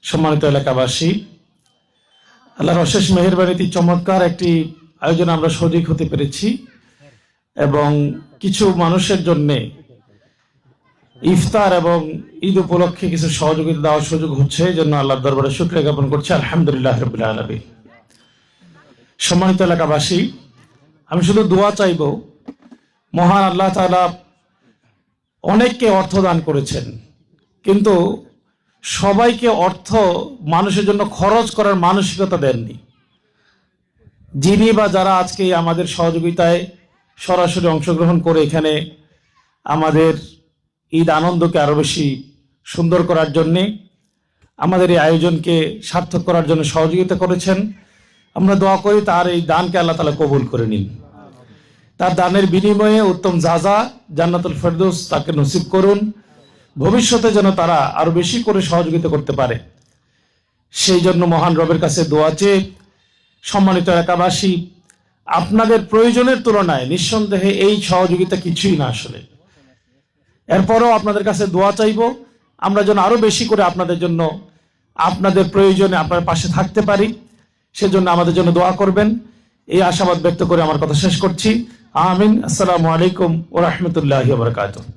সম্মানিত এলাকাবাসী, আল্লাহর অশেষ মেহেরবানিতে চমৎকার একটি আয়োজনে আমরা শরীক হতে পেরেছি এবং কিছু মানুষের জন্য ইফতার এবং ঈদ উপলক্ষে কিছু সহযোগিতা দেওয়ার সুযোগ হচ্ছে। এই জন্য আল্লাহর দরবারে শুকরিয়া জ্ঞাপন করছি, আলহামদুলিল্লাহ রাব্বিল আলামিন। সম্মানিত এলাকাবাসী, আমি শুধু দোয়া চাইব, মহান আল্লাহ তাআলা অনেককে অর্থ দান করেছেন, কিন্তু সবাইকে অর্থ মানুষের জন্য খরচ করার মানসিকতা দেননি। যিনি বা যারা আজকে আমাদের সহযোগিতায় সরাসরি অংশগ্রহণ করে এখানে আমাদের ঈদ আনন্দকে আরো বেশি সুন্দর করার জন্যে, আমাদের এই আয়োজনকে সার্থক করার জন্য সহযোগিতা করেছেন, আমরা দোয়া করি তার এই দানকে আল্লাহ তাআলা কবুল করে নিন। তার দানের বিনিময়ে উত্তম জাযা জান্নাতুল ফেরদৌস তাকে নসিব করুন। ভবিষ্যতে যেন তারা আরো বেশি করে সহযোগিতা করতে পারে, সেই জন্য মহান রবের কাছে দোয়া চেয়ে, সম্মানিত এলাকাবাসী, আপনাদের প্রয়োজনের তুলনায় নিঃসন্দেহে এই সহযোগিতা কিছুই না আসলে। এরপরও আপনাদের কাছে দোয়া চাইব, আমরা যেন আরো বেশি করে আপনাদের জন্য, আপনাদের প্রয়োজনে আপনার পাশে থাকতে পারি, সেজন্য আমাদের জন্য দোয়া করবেন। এই আশাবাদ ব্যক্ত করে আমার কথা শেষ করছি। আমিন। আসসালামু আলাইকুম ওয়া রাহমাতুল্লাহি ওয়া বারাকাতুহু।